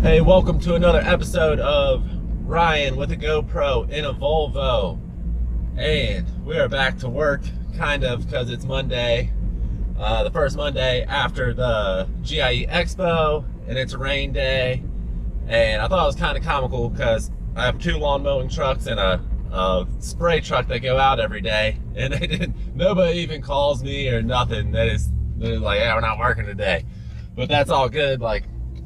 Hey, welcome to another episode of Ryan with a GoPro in a Volvo. And we are back to work, kind of, because it's Monday, the first Monday after the GIE Expo, and it's a rain day. And I thought it was kind of comical because I have two lawn mowing trucks and a spray truck that go out every day, and nobody even calls me or nothing. They're like, yeah, we're not working today. But that's all good. Like,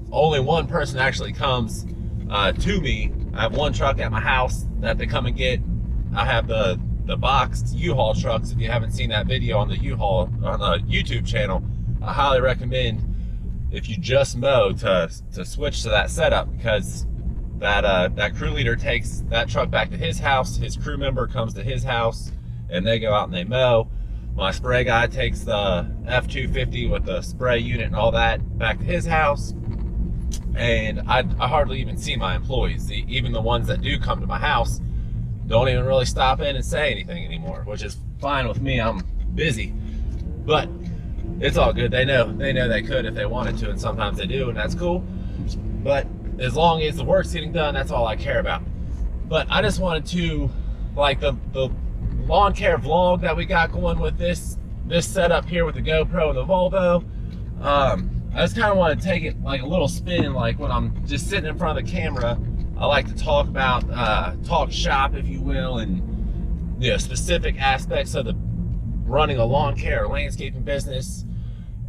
only one person actually comes to me. I have one truck at my house that they come and get. I have the boxed U-Haul trucks. If you haven't seen that video on the U-Haul on the YouTube channel, I highly recommend, if you just mow, to switch to that setup, because that crew leader takes that truck back to his house. His crew member comes to his house and they go out and they mow. My spray guy takes the F-250 with the spray unit and all that back to his house. And I hardly even see my employees. Even the ones that do come to my house don't even really stop in and say anything anymore, which is fine with me. I'm busy, but it's all good. They know they could if they wanted to, and sometimes they do, and that's cool. But as long as the work's getting done, that's all I care about. But I just wanted to, like, the lawn care vlog that we got going with this setup here with the GoPro and the Volvo. I just kind of want to take it like a little spin. Like, when I'm just sitting in front of the camera, I like to talk about, talk shop, if you will, and specific aspects of the running a lawn care or landscaping business.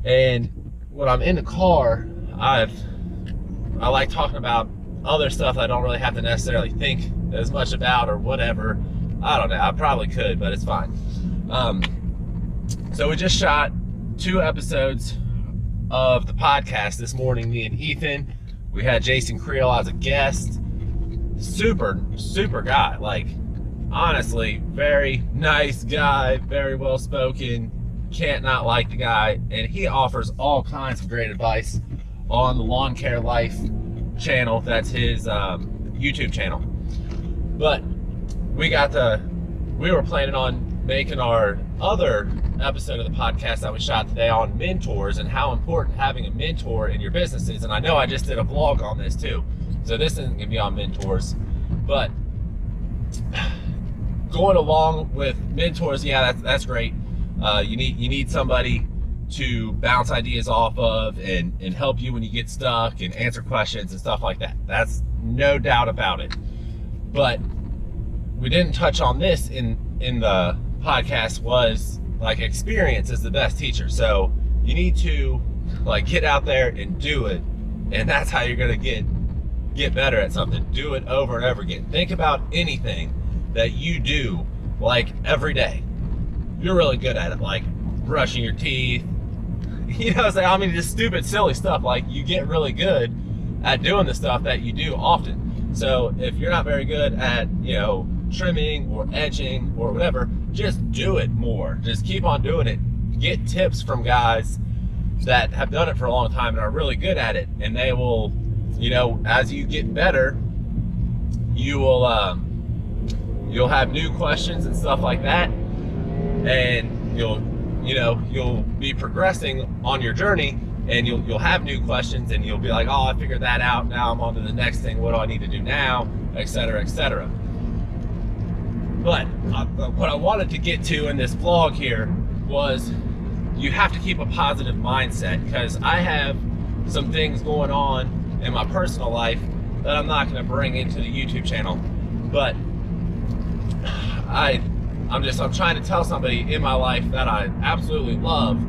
And when I'm in the car, I like talking about other stuff I don't really have to necessarily think as much about or whatever. I don't know, I probably could, but it's fine. So we just shot 2 episodes of the podcast this morning, me and Ethan. We had Jason Creel as a guest. Super guy. Like, honestly, very nice guy, very well spoken. Can't not like the guy. And he offers all kinds of great advice on the Lawn Care Life channel. That's his YouTube channel. But we were planning on making our other episode of the podcast that we shot today on mentors and how important having a mentor in your business is. And I know I just did a vlog on this too, so this isn't gonna be on mentors, but going along with mentors, yeah, that's great. You need somebody to bounce ideas off of and help you when you get stuck and answer questions and stuff like that. That's no doubt about it. But we didn't touch on this in the podcast, was like, experience is the best teacher. So you need to, like, get out there and do it, and that's how you're gonna get better at something. Do it over and over again. Think about anything that you do, like, every day. You're really good at it, like brushing your teeth, I mean, just stupid, silly stuff. Like, you get really good at doing the stuff that you do often. So if you're not very good at, trimming or edging or whatever, just do it more. Just keep on doing it. Get tips from guys that have done it for a long time and are really good at it, and they will, as you get better, you will you'll have new questions and stuff like that, and you'll be progressing on your journey, and you'll have new questions, and you'll be like, oh, I figured that out, now I'm on to the next thing, what do I need to do now, etc., etc. But what I wanted to get to in this vlog here was, you have to keep a positive mindset, because I have some things going on in my personal life that I'm not going to bring into the YouTube channel. But I'm trying to tell somebody in my life that I absolutely love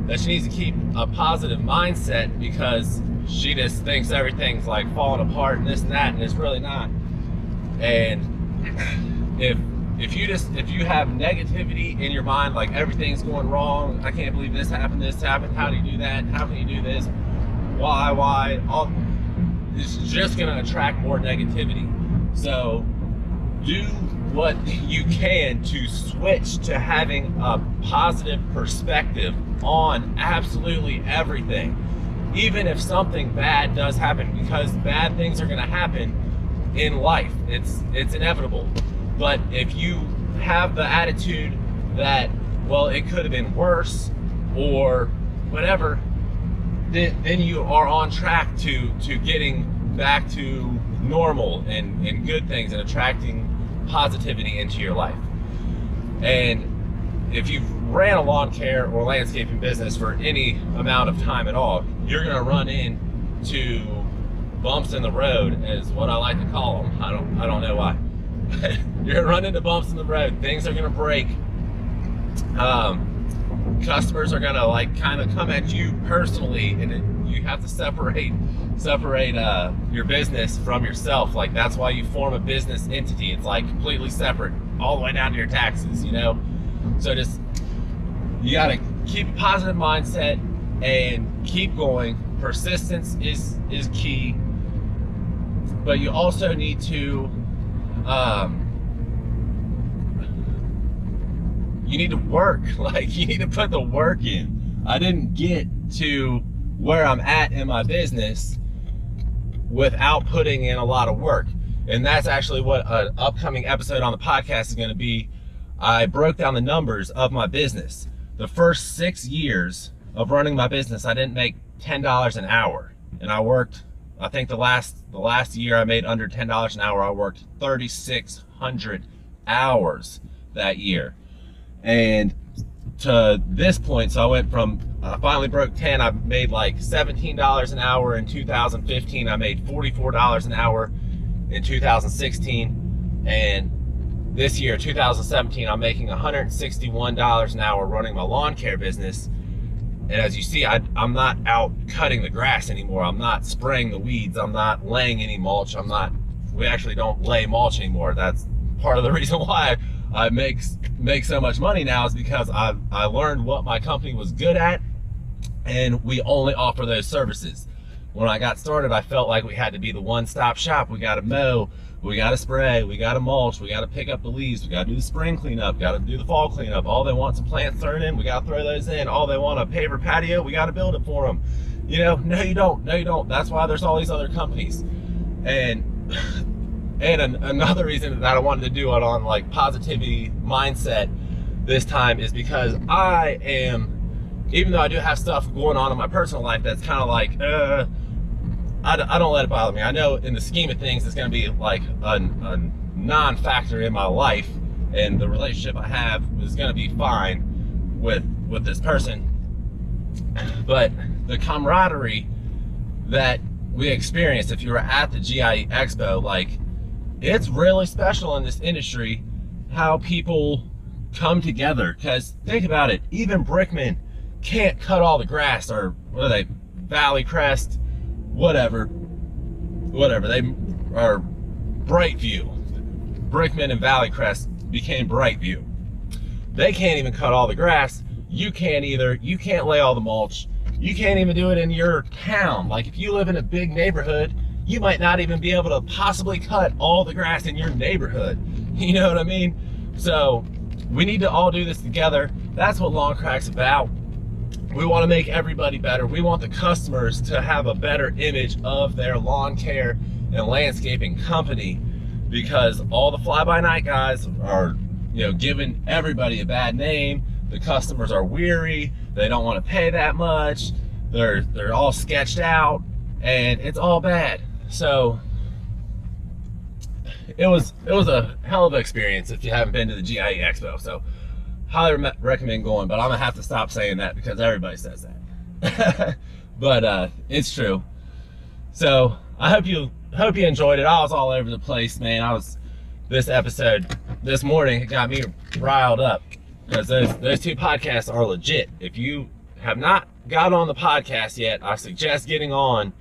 that she needs to keep a positive mindset, because she just thinks everything's like falling apart and this and that, and it's really not. And if you have negativity in your mind, like everything's going wrong, I can't believe this happened, how do you do that, how can you do this, why, it's just going to attract more negativity. So do what you can to switch to having a positive perspective on absolutely everything, even if something bad does happen, because bad things are going to happen in life. It's inevitable. But if you have the attitude that, well, it could have been worse or whatever, then you are on track to getting back to normal and good things and attracting positivity into your life. And if you've ran a lawn care or landscaping business for any amount of time at all, you're going to run into bumps in the road, is what I like to call them. I don't know why. You're going to run into bumps in the road. Things are going to break. Customers are going to like kind of come at you personally, and you have to separate your business from yourself. Like, that's why you form a business entity. It's like completely separate all the way down to your taxes, you know? So just, you got to keep a positive mindset and keep going. Persistence is key, but you also need to you need to work. Like, you need to put the work in. I didn't get to where I'm at in my business without putting in a lot of work. And that's actually what an upcoming episode on the podcast is going to be. I broke down the numbers of my business. The first 6 years of running my business, I didn't make $10 an hour. And I worked, I think the last year I made under $10 an hour. I worked 3,600 hours that year. And to this point, so I went from, I finally broke 10. I made like $17 an hour in 2015. I made $44 an hour in 2016. And this year, 2017, I'm making $161 an hour running my lawn care business. And as you see, I'm not out cutting the grass anymore. I'm not spraying the weeds. I'm not laying any mulch. We actually don't lay mulch anymore. That's part of the reason why I make so much money now, is because I learned what my company was good at, and we only offer those services. When I got started, I felt like we had to be the one-stop shop. We got to mow, we got to spray, we got to mulch, we got to pick up the leaves, we got to do the spring cleanup, got to do the fall cleanup. All they want some plants thrown in, we got to throw those in. All they want a paver patio, we got to build it for them. You know, no you don't, no you don't. That's why there's all these other companies. And another reason that I wanted to do it on like positivity mindset this time is because I am, even though I do have stuff going on in my personal life that's kind of like, I don't let it bother me. I know in the scheme of things, it's going to be like a non-factor in my life, and the relationship I have is going to be fine with this person. But the camaraderie that we experienced, if you were at the GIE Expo, like, it's really special in this industry how people come together. Because think about it, even Brickman can't cut all the grass, or what are they, Valley Crest, whatever, they are Brightview. Brickman and Valley Crest became Brightview. They can't even cut all the grass. You can't either. You can't lay all the mulch. You can't even do it in your town. Like, if you live in a big neighborhood, you might not even be able to possibly cut all the grass in your neighborhood. You know what I mean? So we need to all do this together. That's what LawnCrack's about. We want to make everybody better. We want the customers to have a better image of their lawn care and landscaping company, because all the fly-by-night guys are, you know, giving everybody a bad name. The customers are weary. They don't want to pay that much. They're all sketched out, and it's all bad. So it was a hell of an experience if you haven't been to the GIE Expo. So highly recommend going, but I'm gonna have to stop saying that because everybody says that. But it's true. So I hope you enjoyed it. I was all over the place, man. This episode this morning, it got me riled up, because those two podcasts are legit. If you have not got on the podcast yet, I suggest getting on.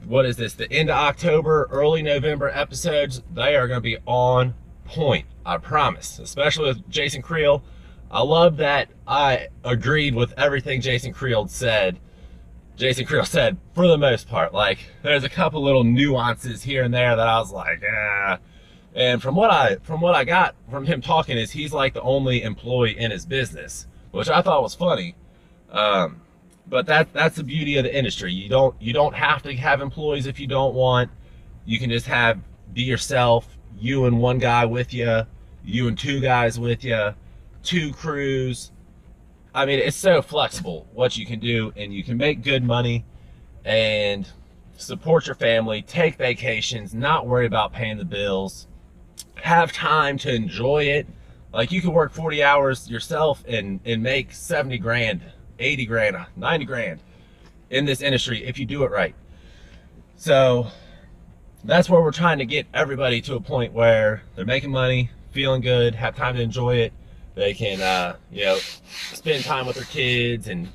What is this, the end of October, early November episodes? They are going to be on point, I promise, especially with Jason Creel. I love that I agreed with everything Jason Creel said. Jason Creel said, for the most part. Like, there's a couple little nuances here and there that I was like, ah. And from what I got from him talking, is he's like the only employee in his business, which I thought was funny. But that's the beauty of the industry. You don't have to have employees if you don't want. You can just be yourself, you and one guy with you, you and two guys with you, two crews. I mean, it's so flexible what you can do, and you can make good money. And support your family, take vacations, not worry about paying the bills, have time to enjoy it. Like, you can work 40 hours yourself and make 70 grand, 80 grand, 90 grand in this industry if you do it right. So that's where we're trying to get everybody to a point where they're making money, feeling good, have time to enjoy it. They can, you know, spend time with their kids and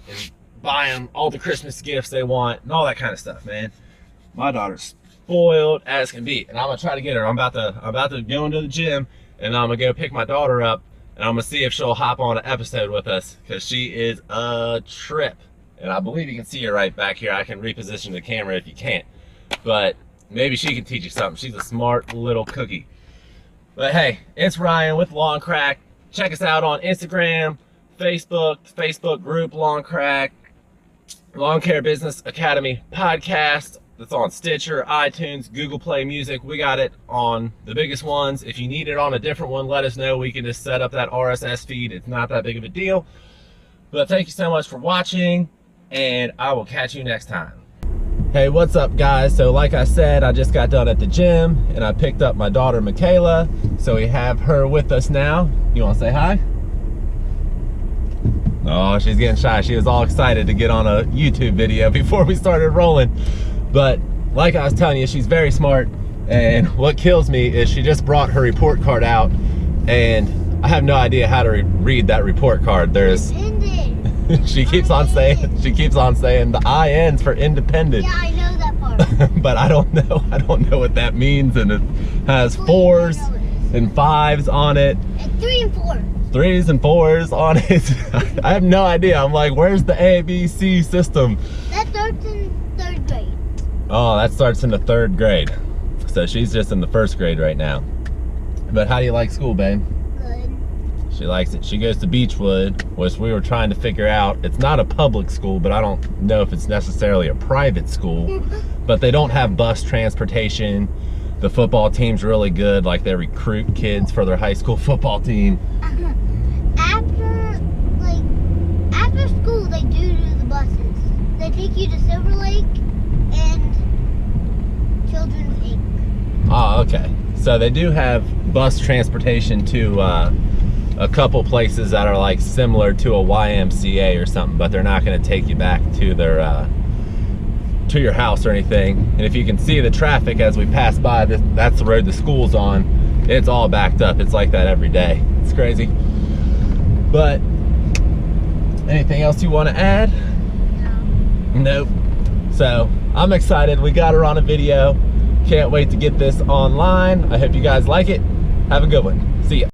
buy them all the Christmas gifts they want and all that kind of stuff, man. My daughter's spoiled as can be, and I'm gonna try to get her. I'm about to go into the gym, and I'm gonna go pick my daughter up, and I'm gonna see if she'll hop on an episode with us, because she is a trip. And I believe you can see her right back here. I can reposition the camera if you can't, but maybe she can teach you something. She's a smart little cookie. But hey, it's Ryan with LawnCrack. Check us out on Instagram, Facebook, the Facebook group LawnCrack, Lawn Care Business Academy podcast. That's on Stitcher, iTunes, Google Play Music. We got it on the biggest ones. If you need it on a different one, let us know. We can just set up that RSS feed. It's not that big of a deal. But thank you so much for watching, and I will catch you next time. Hey, what's up, guys? So like I said, I just got done at the gym, and I picked up my daughter, Michaela. So we have her with us now. You want to say hi? Oh, she's getting shy. She was all excited to get on a YouTube video before we started rolling. But like I was telling you, she's very smart, and what kills me is she just brought her report card out, and I have no idea how to read that report card. There's she keeps on saying the IN's for independent. Yeah, I know that part. But I don't know what that means, and it has 4s and 5s on it. And 3 and 4. 3s and 4s on it. I have no idea. I'm like, where's the ABC system? That starts in 3rd grade. Oh, that starts in the 3rd grade. So she's just in the 1st grade right now. But how do you like school, babe? Good. She likes it. She goes to Beechwood, which we were trying to figure out. It's not a public school, but I don't know if it's necessarily a private school. But they don't have bus transportation. The football team's really good. Like, they recruit kids for their high school football team. After school, they do the buses. They take you to Silver Lake and Children's Inc. Oh, okay. So they do have bus transportation to a couple places that are like similar to a YMCA or something, but they're not going to take you back to their to your house or anything. And if you can see the traffic as we pass by, that's the road the school's on. It's all backed up. It's like that every day. It's crazy. But anything else you want to add? No. Nope. So I'm excited. We got her on a video. Can't wait to get this online. I hope you guys like it. Have a good one.